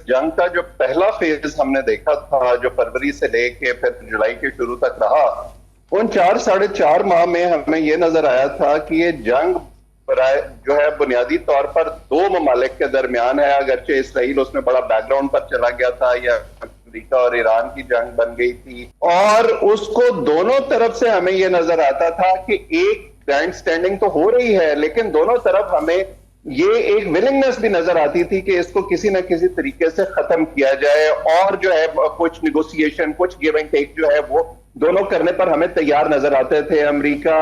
جنگ کا جو پہلا فیز ہم نے دیکھا تھا، جو فروری سے لے کے پھر جولائی کے شروع تک رہا، ان 4 ساڑھے 4 ماہ میں ہمیں یہ نظر آیا تھا کہ یہ جنگ جو ہے بنیادی طور پر دو ممالک کے درمیان ہے، اگرچہ اسرائیل اس میں بڑا بیک گراؤنڈ پر چلا گیا تھا، یا امریکہ اور ایران کی جنگ بن گئی تھی، اور اس کو دونوں طرف سے ہمیں یہ نظر آتا تھا کہ ایک گرینڈ سٹینڈنگ تو ہو رہی ہے، لیکن دونوں طرف ہمیں یہ ایک ولنگنس بھی نظر آتی تھی کہ اس کو کسی نہ کسی طریقے سے ختم کیا جائے، اور جو ہے کچھ نیگوسیشن، کچھ گیو اینڈ ٹیک جو ہے وہ دونوں کرنے پر ہمیں تیار نظر آتے تھے۔ امریکہ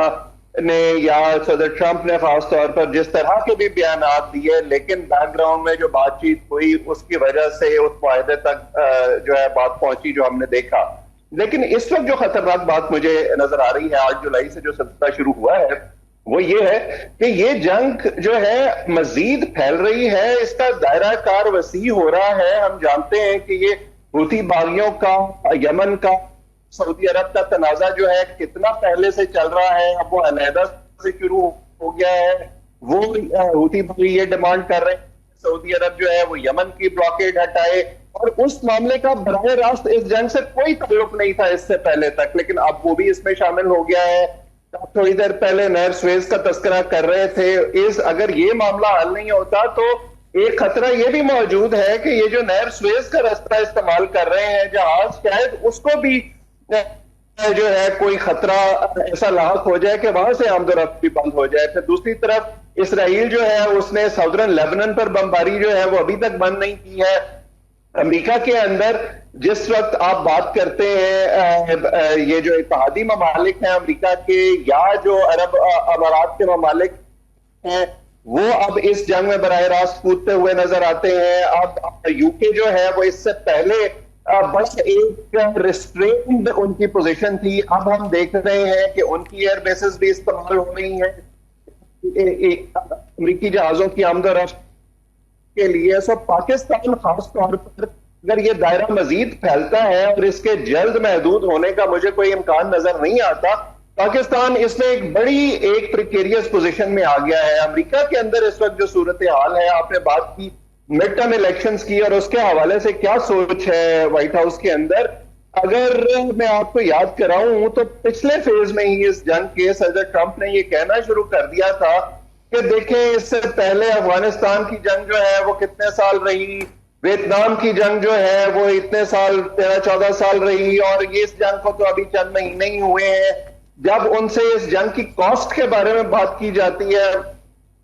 نے یا صدر ٹرمپ نے خاص طور پر جس طرح کے بھی بیانات دیے، لیکن بیک گراؤنڈ میں جو بات چیت ہوئی اس کی وجہ سے اس معاہدے تک جو ہے بات پہنچی جو ہم نے دیکھا۔ لیکن اس وقت جو خطرناک بات مجھے نظر آ رہی ہے 8 جولائی سے جو سلسلہ شروع ہوا ہے، وہ یہ ہے کہ یہ جنگ جو ہے مزید پھیل رہی ہے، اس کا دائرہ کار وسیع ہو رہا ہے۔ ہم جانتے ہیں کہ یہ حوثی باغیوں کا، یمن کا، سعودی عرب کا تنازع جو ہے کتنا پہلے سے چل رہا ہے، اب وہ علیحدہ سے شروع ہو گیا ہے۔ وہ حوثی باغی یہ ڈیمانڈ کر رہے ہیں سعودی عرب جو ہے وہ یمن کی بلاکیڈ ہٹائے، اور اس معاملے کا براہ راست اس جنگ سے کوئی تعلق نہیں تھا اس سے پہلے تک، لیکن اب وہ بھی اس میں شامل ہو گیا ہے۔ تھوڑی دیر پہلے نہر سویز کا تذکرہ کر رہے تھے، اگر یہ معاملہ حل نہیں ہوتا تو ایک خطرہ یہ بھی موجود ہے کہ یہ جو نہر سویز کا راستہ استعمال کر رہے ہیں جہاز، شاید اس کو بھی جو ہے کوئی خطرہ ایسا لاحق ہو جائے کہ وہاں سے آمد و رفت بھی بند ہو جائے۔ پھر دوسری طرف اسرائیل جو ہے اس نے ساؤدرن لیبنن پر بمباری جو ہے وہ ابھی تک بند نہیں کی ہے۔ امریکہ کے اندر جس وقت آپ بات کرتے ہیں یہ جو اتحادی ممالک ہیں امریکہ کے، یا جو عرب امارات کے ممالک ہیں، وہ اب اس جنگ میں براہ راست کودتے ہوئے نظر آتے ہیں۔ اب یو کے جو ہے وہ اس سے پہلے بس ایک ریسٹرینڈ ان کی پوزیشن تھی، اب ہم دیکھ رہے ہیں کہ ان کی ایئر بیسز بھی استعمال ہو رہی ہیں امریکی جہازوں کی آمد و رفت کے لیے۔ سو پاکستان خاص طور پر اگر یہ دائرہ مزید پھیلتا ہے، اور اس کے جلد محدود ہونے کا مجھے کوئی امکان نظر نہیں آتا، پاکستان اس میں ایک بڑی ایک پریکیریس پوزیشن میں آ گیا ہے۔ امریکہ کے اندر اس وقت جو صورتحال ہے، آپ نے بات کی مڈ ٹرم الیکشنز کی، اور اس کے حوالے سے کیا سوچ ہے وائٹ ہاؤس کے اندر، اگر میں آپ کو یاد کراؤں تو پچھلے فیز میں ہی اس جنگ کے صدر ٹرمپ نے یہ کہنا شروع کر دیا تھا کہ دیکھیں اس سے پہلے افغانستان کی جنگ جو ہے وہ کتنے سال رہی، ویتنام کی جنگ جو ہے وہ اتنے سال 13-14 سال رہی، اور یہ اس جنگ کو تو ابھی چند مہینے ہی ہوئے ہیں۔ جب ان سے اس جنگ کی کاسٹ کے بارے میں بات کی جاتی ہے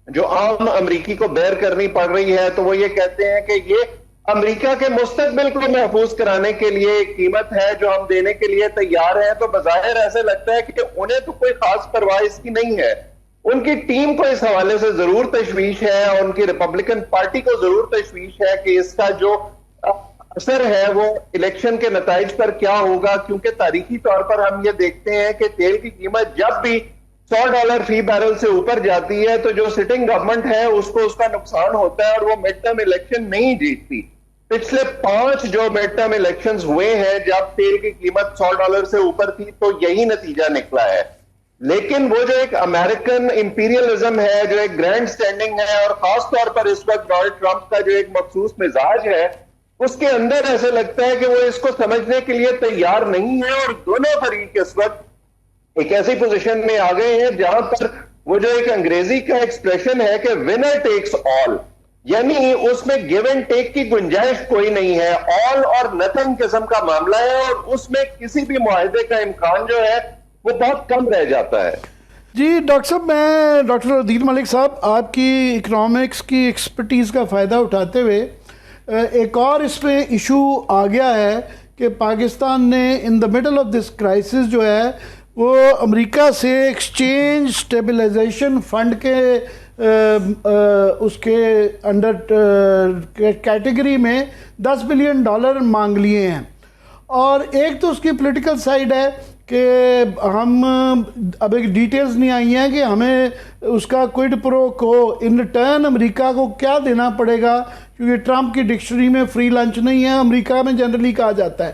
جو عام امریکی کو بیئر کرنی پڑ رہی ہے، تو وہ یہ کہتے ہیں کہ یہ امریکہ کے مستقبل کو محفوظ کرانے کے لیے ایک قیمت ہے جو ہم دینے کے لیے تیار ہیں۔ تو بظاہر ایسے لگتا ہے کہ انہیں تو کوئی خاص پرواہ اس کی نہیں ہے، ان کی ٹیم کو اس حوالے سے ضرور تشویش ہے، ان کی ریپبلکن پارٹی کو ضرور تشویش ہے کہ اس کا جو اثر ہے وہ الیکشن کے نتائج پر کیا ہوگا، کیونکہ تاریخی طور پر ہم یہ دیکھتے ہیں کہ تیل کی قیمت جب بھی $100 فی بیرل سے اوپر جاتی ہے تو جو سٹنگ گورنمنٹ ہے اس کو اس کا نقصان ہوتا ہے، اور وہ مڈ ٹرم الیکشن نہیں جیتتی۔ پچھلے 5 جو مڈ ٹرم الیکشنز ہوئے ہیں جب تیل کی قیمت $100 سے اوپر تھی تو یہی نتیجہ نکلا ہے۔ لیکن وہ جو ایک امریکن امپیریلزم ہے، جو ایک گرینڈ سٹینڈنگ ہے، اور خاص طور پر اس وقت ڈونلڈ ٹرمپ کا جو ایک مخصوص مزاج ہے، اس کے اندر ایسے لگتا ہے کہ وہ اس کو سمجھنے کے لیے تیار نہیں ہے، اور دونوں فریق اس وقت ایک ایسی پوزیشن میں آ گئے ہیں جہاں پر وہ جو ایک انگریزی کا ایکسپریشن ہے کہ ونر ٹیکس آل، یعنی اس میں گیو اینڈ ٹیک کی گنجائش کوئی نہیں ہے، آل اور نتھنگ قسم کا معاملہ ہے، اور اس میں کسی بھی معاہدے کا امکان جو ہے وہ بہت کم رہ جاتا ہے۔ جی ڈاکٹر صاحب، میں ڈاکٹر عدیل ملک صاحب آپ کی اکنامکس کی ایکسپرٹیز کا فائدہ اٹھاتے ہوئے ایک اور اس پہ ایشو آ گیا ہے کہ پاکستان نے in the middle of this crisis جو ہے وہ امریکہ سے ایکسچینج اسٹیبلائزیشن فنڈ کے اس کے انڈر کیٹیگری میں $10 بلین مانگ لیے ہیں، اور ایک تو اس کی پولیٹیکل سائڈ ہے کہ ہم اب ایک ڈیٹیلز نہیں آئی ہیں کہ ہمیں اس کا کوئڈ پرو کو ان ریٹرن امریکہ کو کیا دینا پڑے گا، کیونکہ ٹرمپ کی ڈکشنری میں فری لنچ نہیں ہے، امریکہ میں جنرلی کہا جاتا ہے۔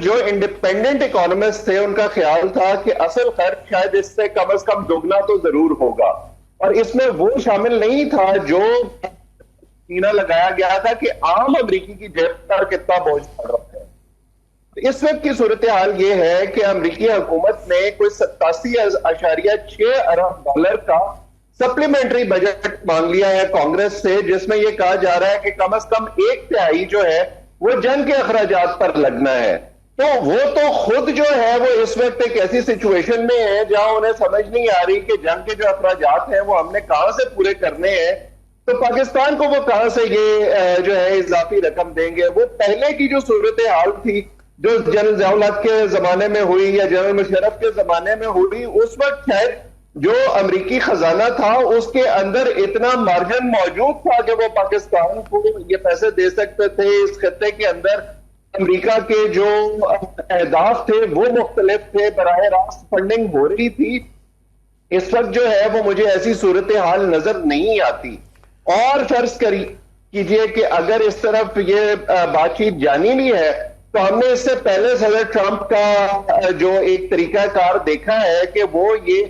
جو انڈیپینڈنٹ اکانومسٹ تھے ان کا خیال تھا کہ اصل خرچ شاید اس سے کم از کم دگنا تو ضرور ہوگا، اور اس میں وہ شامل نہیں تھا جو سینہ لگایا گیا تھا کہ عام امریکی کی جیب پر کتنا بوجھ پڑ رہا ہے۔ اس وقت کی صورتحال یہ ہے کہ امریکی حکومت نے کوئی 87.6 ارب ڈالر کا سپلیمنٹری بجٹ مانگ لیا ہے کانگریس سے، جس میں یہ کہا جا رہا ہے کہ کم از کم 1/3 جو ہے وہ جنگ کے اخراجات پر لگنا ہے۔ تو وہ تو خود جو ہے وہ اس وقت ایک ایسی سچویشن میں ہے جہاں انہیں سمجھ نہیں آ رہی کہ جنگ کے جو اخراجات ہیں وہ ہم نے کہاں سے پورے کرنے ہیں، تو پاکستان کو وہ کہاں سے یہ جو ہے اضافی رقم دیں گے۔ وہ پہلے کی جو صورتحال تھی جو جنرل ضیاء الحق کے زمانے میں ہوئی یا جنرل مشرف کے زمانے میں ہوئی، اس وقت شاید جو امریکی خزانہ تھا اس کے اندر اتنا مارجن موجود تھا کہ وہ پاکستان کو یہ پیسے دے سکتے تھے۔ اس خطے کے اندر امریکہ کے جو اہداف تھے وہ مختلف تھے، براہ راست فنڈنگ ہو رہی تھی۔ اس وقت جو ہے وہ مجھے ایسی صورتحال نظر نہیں آتی، اور فرض کیجئے کہ اگر اس طرف یہ بات چیت جانی بھی ہے تو ہم نے اس سے پہلے صدر ٹرمپ کا جو ایک طریقہ کار دیکھا ہے کہ وہ یہ